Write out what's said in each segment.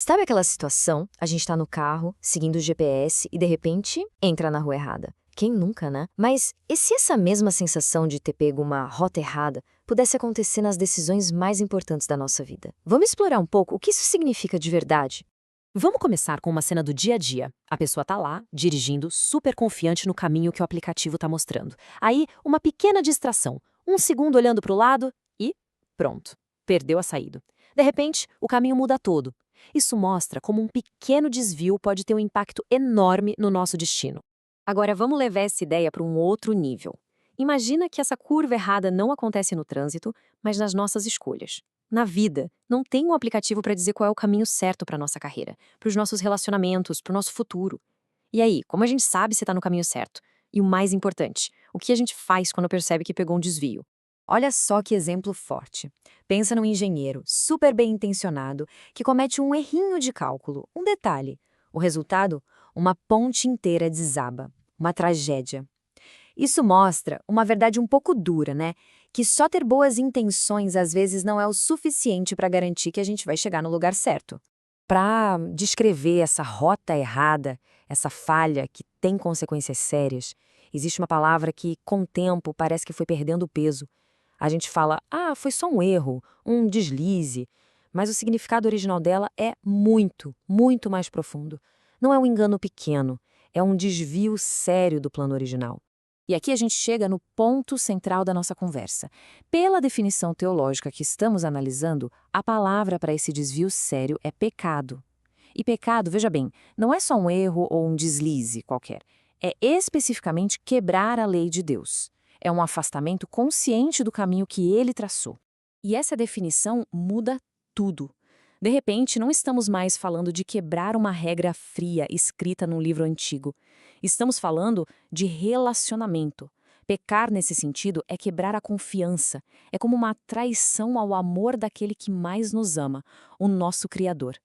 Sabe aquela situação? A gente tá no carro, seguindo o GPS e de repente entra na rua errada. Quem nunca, né? Mas e se essa mesma sensação de ter pego uma rota errada pudesse acontecer nas decisões mais importantes da nossa vida? Vamos explorar um pouco o que isso significa de verdade. Vamos começar com uma cena do dia a dia. A pessoa tá lá, dirigindo, super confiante no caminho que o aplicativo tá mostrando. Aí, uma pequena distração. Um segundo olhando para o lado e pronto. Perdeu a saída. De repente, o caminho muda todo. Isso mostra como um pequeno desvio pode ter um impacto enorme no nosso destino. Agora, vamos levar essa ideia para um outro nível. Imagina que essa curva errada não acontece no trânsito, mas nas nossas escolhas. Na vida, não tem um aplicativo para dizer qual é o caminho certo para a nossa carreira, para os nossos relacionamentos, para o nosso futuro. E aí, como a gente sabe se está no caminho certo? E o mais importante, o que a gente faz quando percebe que pegou um desvio? Olha só que exemplo forte. Pensa num engenheiro super bem intencionado que comete um errinho de cálculo, um detalhe. O resultado? Uma ponte inteira desaba. Uma tragédia. Isso mostra uma verdade um pouco dura, né? Que só ter boas intenções às vezes não é o suficiente para garantir que a gente vai chegar no lugar certo. Para descrever essa rota errada, essa falha que tem consequências sérias, existe uma palavra que, com o tempo, parece que foi perdendo peso. A gente fala, foi só um erro, um deslize, mas o significado original dela é muito, muito mais profundo. Não é um engano pequeno, é um desvio sério do plano original. E aqui a gente chega no ponto central da nossa conversa. Pela definição teológica que estamos analisando, a palavra para esse desvio sério é pecado. E pecado, veja bem, não é só um erro ou um deslize qualquer. É especificamente quebrar a lei de Deus. É um afastamento consciente do caminho que ele traçou. E essa definição muda tudo. De repente, não estamos mais falando de quebrar uma regra fria escrita num livro antigo. Estamos falando de relacionamento. Pecar nesse sentido é quebrar a confiança. É como uma traição ao amor daquele que mais nos ama, o nosso Criador.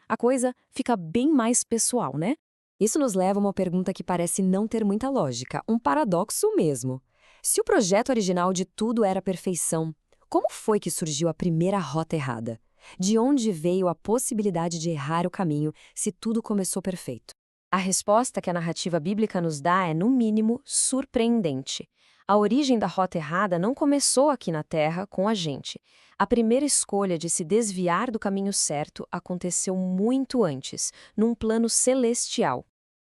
A coisa fica bem mais pessoal, né? Isso nos leva a uma pergunta que parece não ter muita lógica, um paradoxo mesmo. Se o projeto original de tudo era perfeição, como foi que surgiu a primeira rota errada? De onde veio a possibilidade de errar o caminho se tudo começou perfeito? A resposta que a narrativa bíblica nos dá é, no mínimo, surpreendente. A origem da rota errada não começou aqui na Terra com a gente. A primeira escolha de se desviar do caminho certo aconteceu muito antes, num plano celestial.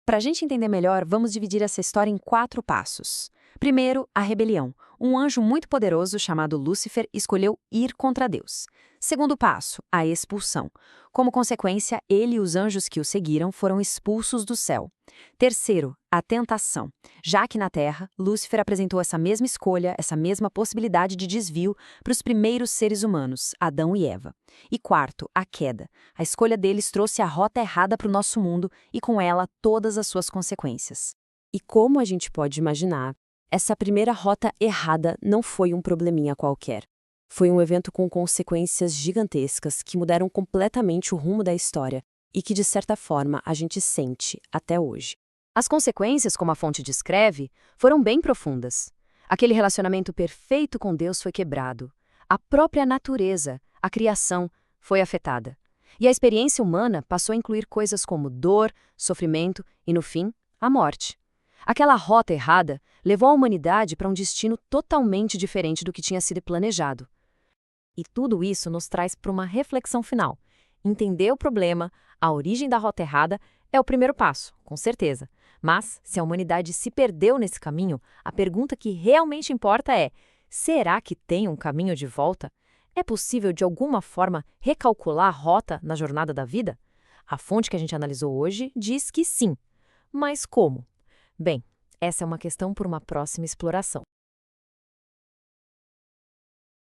Para a gente entender melhor, vamos dividir essa história em 4 passos. Primeiro, a rebelião. Um anjo muito poderoso chamado Lúcifer escolheu ir contra Deus. Segundo passo, a expulsão. Como consequência, ele e os anjos que o seguiram foram expulsos do céu. Terceiro, a tentação. Já que na Terra, Lúcifer apresentou essa mesma escolha, essa mesma possibilidade de desvio para os primeiros seres humanos, Adão e Eva. E quarto, a queda. A escolha deles trouxe a rota errada para o nosso mundo e com ela todas as suas consequências. E como a gente pode imaginar, essa primeira rota errada não foi um probleminha qualquer. Foi um evento com consequências gigantescas que mudaram completamente o rumo da história e que, de certa forma, a gente sente até hoje. As consequências, como a fonte descreve, foram bem profundas. Aquele relacionamento perfeito com Deus foi quebrado. A própria natureza, a criação, foi afetada. E a experiência humana passou a incluir coisas como dor, sofrimento e, no fim, a morte. Aquela rota errada levou a humanidade para um destino totalmente diferente do que tinha sido planejado. E tudo isso nos traz para uma reflexão final. Entender o problema, a origem da rota errada, é o primeiro passo, com certeza. Mas, se a humanidade se perdeu nesse caminho, a pergunta que realmente importa é: será que tem um caminho de volta? É possível, de alguma forma, recalcular a rota na jornada da vida? A fonte que a gente analisou hoje diz que sim. Mas como? Bem, essa é uma questão por uma próxima exploração.